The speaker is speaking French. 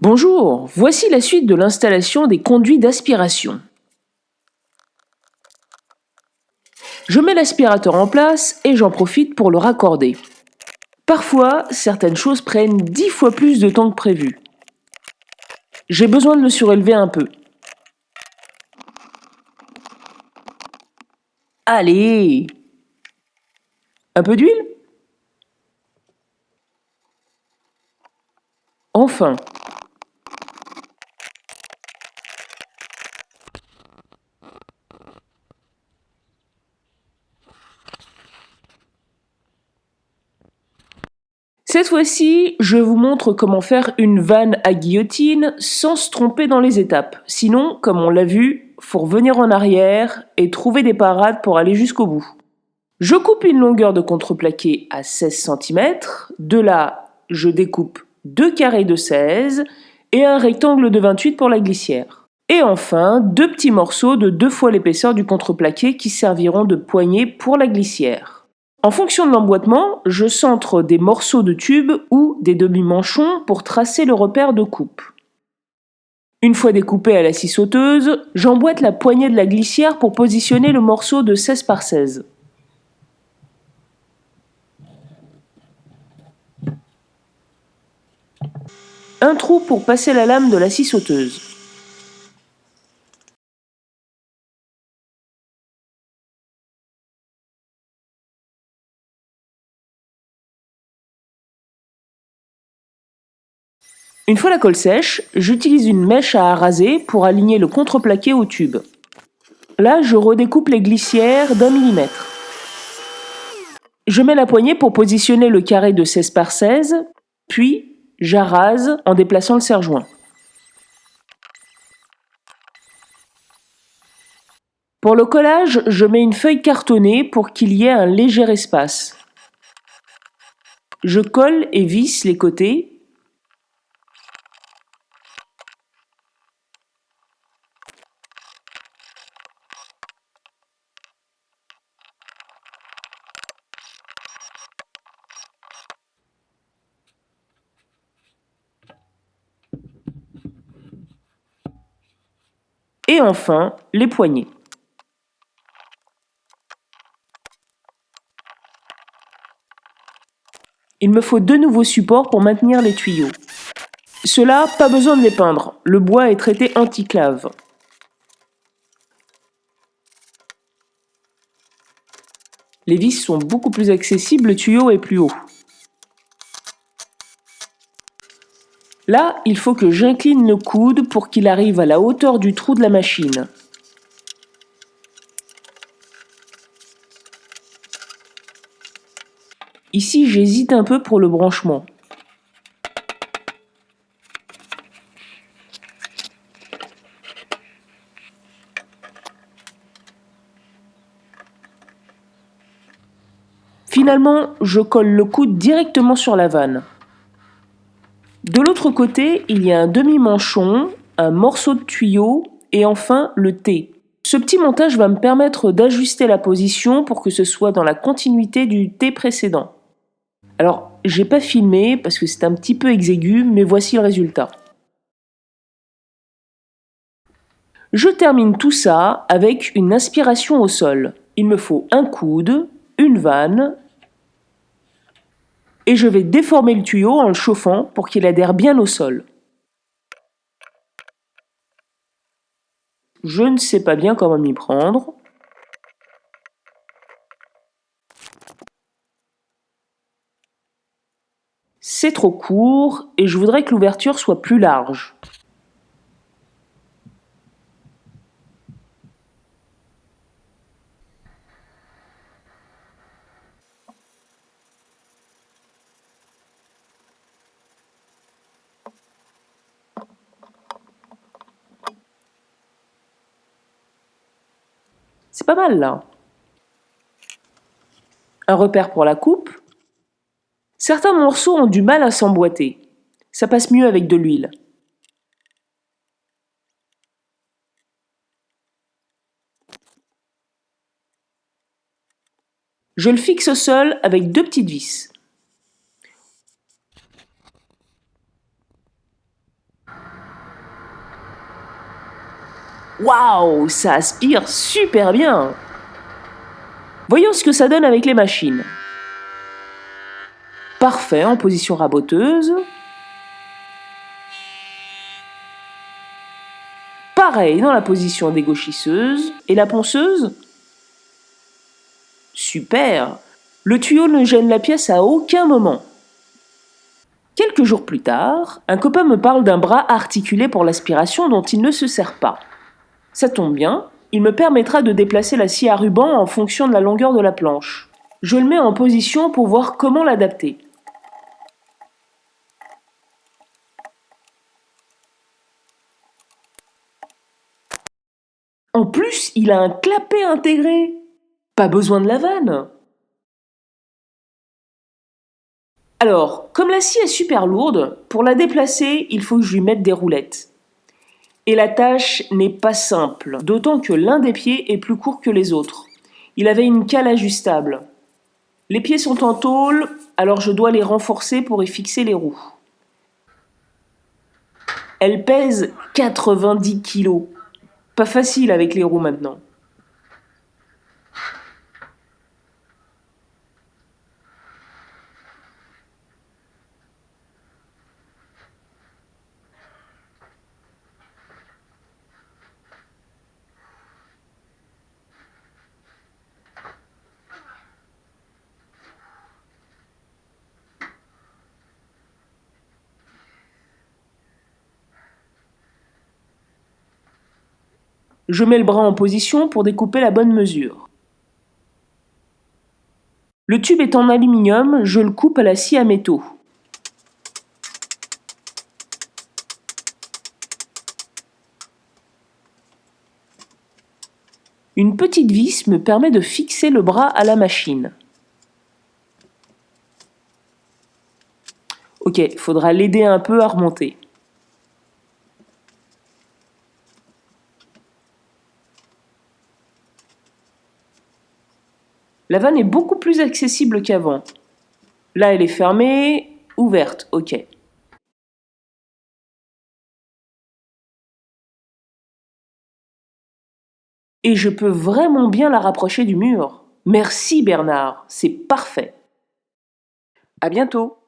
Bonjour, voici la suite de l'installation des conduits d'aspiration. Je mets l'aspirateur en place et j'en profite pour le raccorder. Parfois, certaines choses prennent 10 fois plus de temps que prévu. J'ai besoin de le surélever un peu. Allez! Un peu d'huile? Enfin! Cette fois-ci, je vous montre comment faire une vanne à guillotine sans se tromper dans les étapes. Sinon, comme on l'a vu, faut revenir en arrière et trouver des parades pour aller jusqu'au bout. Je coupe une longueur de contreplaqué à 16 cm. De là, je découpe 2 carrés de 16 et un rectangle de 28 pour la glissière. Et enfin, 2 petits morceaux de 2 fois l'épaisseur du contreplaqué qui serviront de poignée pour la glissière. En fonction de l'emboîtement, je centre des morceaux de tube ou des demi-manchons pour tracer le repère de coupe. Une fois découpé à la scie sauteuse, j'emboîte la poignée de la glissière pour positionner le morceau de 16 par 16. Un trou pour passer la lame de la scie sauteuse. Une fois la colle sèche, j'utilise une mèche à araser pour aligner le contreplaqué au tube. Là, je redécoupe les glissières d'1 millimètre. Je mets la poignée pour positionner le carré de 16 par 16, puis j'arase en déplaçant le serre-joint. Pour le collage, je mets une feuille cartonnée pour qu'il y ait un léger espace. Je colle et visse les côtés. Et enfin, les poignées. Il me faut 2 nouveaux supports pour maintenir les tuyaux. Ceux-là, pas besoin de les peindre, le bois est traité anti-clave. Les vis sont beaucoup plus accessibles, le tuyau est plus haut. Là, il faut que j'incline le coude pour qu'il arrive à la hauteur du trou de la machine. Ici, j'hésite un peu pour le branchement. Finalement, je colle le coude directement sur la vanne. De l'autre côté, il y a un demi-manchon, un morceau de tuyau et enfin le T. Ce petit montage va me permettre d'ajuster la position pour que ce soit dans la continuité du T précédent. Alors, j'ai pas filmé parce que c'est un petit peu exigu, mais voici le résultat. Je termine tout ça avec une aspiration au sol. Il me faut un coude, une vanne, et je vais déformer le tuyau en le chauffant pour qu'il adhère bien au sol. Je ne sais pas bien comment m'y prendre. C'est trop court et je voudrais que l'ouverture soit plus large. C'est pas mal là. Un repère pour la coupe. Certains morceaux ont du mal à s'emboîter. Ça passe mieux avec de l'huile. Je le fixe au sol avec 2 petites vis. Waouh, ça aspire super bien! Voyons ce que ça donne avec les machines. Parfait en position raboteuse. Pareil dans la position dégauchisseuse. Et la ponceuse? Super! Le tuyau ne gêne la pièce à aucun moment. Quelques jours plus tard, un copain me parle d'un bras articulé pour l'aspiration dont il ne se sert pas. Ça tombe bien, il me permettra de déplacer la scie à ruban en fonction de la longueur de la planche. Je le mets en position pour voir comment l'adapter. En plus, il a un clapet intégré. Pas besoin de la vanne. Alors, comme la scie est super lourde, pour la déplacer, il faut que je lui mette des roulettes. Et la tâche n'est pas simple, d'autant que l'un des pieds est plus court que les autres. Il avait une cale ajustable. Les pieds sont en tôle, alors je dois les renforcer pour y fixer les roues. Elle pèse 90 kilos. Pas facile avec les roues maintenant. Je mets le bras en position pour découper la bonne mesure. Le tube est en aluminium, je le coupe à la scie à métaux. Une petite vis me permet de fixer le bras à la machine. Ok, faudra l'aider un peu à remonter. La vanne est beaucoup plus accessible qu'avant. Là, elle est fermée, ouverte, ok. Et je peux vraiment bien la rapprocher du mur. Merci Bernard, c'est parfait. À bientôt.